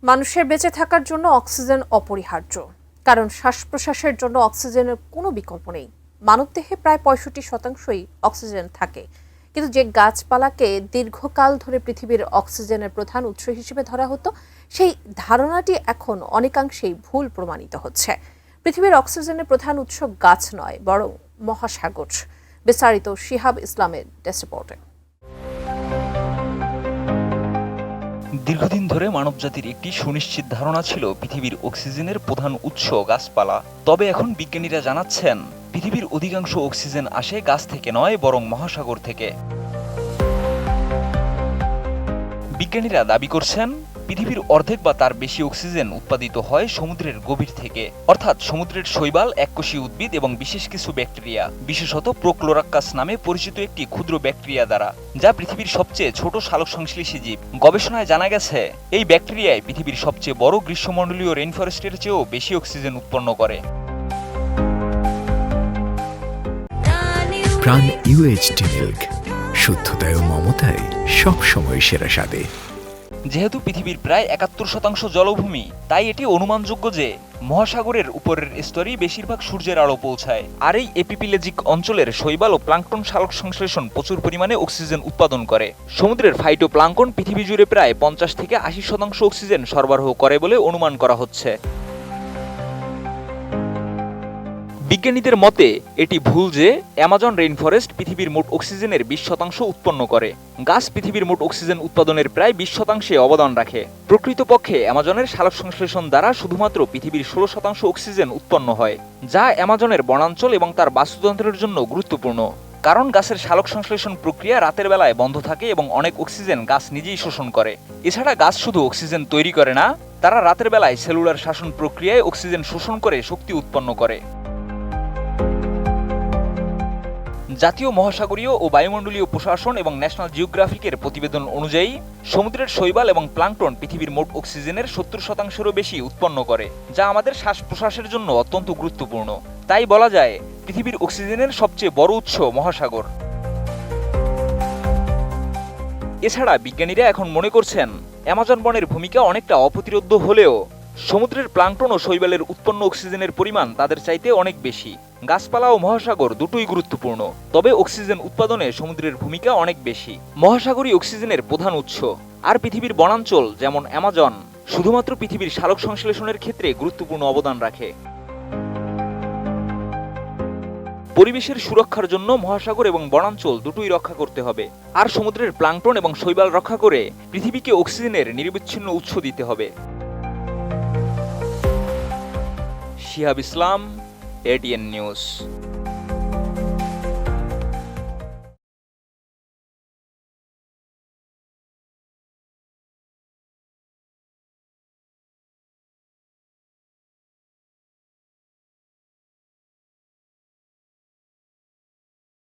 মানুষের বেঁচে থাকার জন্য অক্সিজেন অপরিহার্য, কারণ শ্বাস প্রশ্বাসের জন্য অক্সিজেনের কোনো বিকল্প নেই। মানবদেহে প্রায় 65% অক্সিজেন থাকে, কিন্তু যে গাছপালাকে দীর্ঘকাল ধরে পৃথিবীর অক্সিজেনের প্রধান উৎস হিসেবে ধরা হতো, সেই ধারণাটি এখন অনেকাংশেই ভুল প্রমাণিত হচ্ছে। পৃথিবীর অক্সিজেনের প্রধান উৎস গাছ নয়, বরং মহাসাগর। বিস্তারিত শিহাব ইসলামের ডেস্ক রিপোর্টে। দীর্ঘদিন ধরে মানবজাতির একটি সুনিশ্চিত ধারণা ছিল পৃথিবীর অক্সিজেনের প্রধান উৎস গাছপালা। তবে এখন বিজ্ঞানীরা জানাচ্ছেন, পৃথিবীর অধিকাংশ অক্সিজেন আসে গাছ থেকে নয়, বরং মহাসাগর থেকে। বিজ্ঞানীরা দাবি করছেন, পৃথিবীর অর্ধেক বা তার বেশি অক্সিজেন উৎপাদিত হয় সমুদ্রের গভীর থেকে, অর্থাৎ সমুদ্রের শৈবাল, এককোষী উদ্ভিদ এবং বিশেষ কিছু ব্যাকটেরিয়া, বিশেষত প্রোক্লোরাক্কাস নামে পরিচিত একটি ক্ষুদ্র ব্যাকটেরিয়া দ্বারা, যা পৃথিবীর সবচেয়ে ছোট সালোকসংশ্লেষী জীব। গবেষণায় জানা গেছে, এই ব্যাকটেরিয়ায় পৃথিবীর সবচেয়ে বড় গ্রীষ্মমণ্ডলীয় রেইনফরেস্টের চেয়েও বেশি অক্সিজেন উৎপন্ন করে। প্রাণ UHT মিল্ক, শুদ্ধতায় ও মমতায় সবসময় সেরা স্বাদে। যেহেতু পৃথিবীর প্রায় 71% জলভূমি, তাই এটি অনুমানযোগ্য যে মহাসাগরের উপরের স্তরেই বেশিরভাগ সূর্যের আলো পৌঁছায়। আর এই এপিপিলেজিক অঞ্চলের শৈবাল ও প্লাঙ্কটন সালোক সংশ্লেষণ প্রচুর পরিমাণে অক্সিজেন উৎপাদন করে। সমুদ্রের ফাইটোপ্লাঙ্কটন পৃথিবী জুড়ে প্রায় 50 থেকে 80% অক্সিজেন সরবরাহ করে বলে অনুমান করা হচ্ছে। বিজ্ঞানীদের মতে এটি ভুল যে অ্যামাজন রেইনফরেস্ট পৃথিবীর মোট অক্সিজেনের 20% উৎপন্ন করে। গাছ পৃথিবীর মোট অক্সিজেন উৎপাদনের প্রায় 20% অবদান রাখে। প্রকৃতপক্ষে অ্যামাজনের সালোক সংশ্লেষণ দ্বারা শুধুমাত্র পৃথিবীর 16% অক্সিজেন উৎপন্ন হয়, যা অ্যামাজনের বনাঞ্চল এবং তার বাস্তুতন্ত্রের জন্য গুরুত্বপূর্ণ। কারণ গাছের সালোক সংশ্লেষণ প্রক্রিয়া রাতের বেলায় বন্ধ থাকে এবং অনেক অক্সিজেন গাছ নিজেই শোষণ করে। এছাড়া গাছ শুধু অক্সিজেন তৈরি করে না, তারা রাতের বেলায় সেলুলার শাসন প্রক্রিয়ায় অক্সিজেন শোষণ করে শক্তি উৎপন্ন করে। জাতীয় মহাসাগরীয় ও বায়ুমণ্ডলীয় প্রশাসন এবং ন্যাশনাল জিওগ্রাফিকের প্রতিবেদন অনুযায়ী, সমুদ্রের শৈবাল এবং প্লাঙ্কটন পৃথিবীর মোট অক্সিজেনের 70%-এরও বেশি উৎপন্ন করে, যা আমাদের শ্বাস প্রশ্বাসের জন্য অত্যন্ত গুরুত্বপূর্ণ। তাই বলা যায়, পৃথিবীর অক্সিজেনের সবচেয়ে বড় উৎস মহাসাগর। এছাড়া বিজ্ঞানীরা এখন মনে করছেন, অ্যামাজন বনের ভূমিকা অনেকটা অপ্রতিরোধ্য হলেও সমুদ্রের প্লাঙ্কটন ও শৈবালের উৎপন্ন অক্সিজেনের পরিমাণ তাদের চাইতে অনেক বেশি। গাছপালা ও মহাসাগর দুটোই গুরুত্বপূর্ণ, তবে অক্সিজেন উৎপাদনে সমুদ্রের ভূমিকা অনেক বেশি। মহাসাগরই অক্সিজেনের প্রধান উৎস, আর পৃথিবীর বনাঞ্চল যেমন অ্যামাজন শুধুমাত্র পৃথিবীর সালোক সংশ্লেষণের ক্ষেত্রে গুরুত্বপূর্ণ অবদান রাখে। পরিবেশের সুরক্ষার জন্য মহাসাগর এবং বনাঞ্চল দুটোই রক্ষা করতে হবে, আর সমুদ্রের প্লাঙ্কটন এবং শৈবাল রক্ষা করে পৃথিবীকে অক্সিজেনের নিরবিচ্ছিন্ন উৎস দিতে হবে। শিহাব ইসলাম, ATN নিউজ।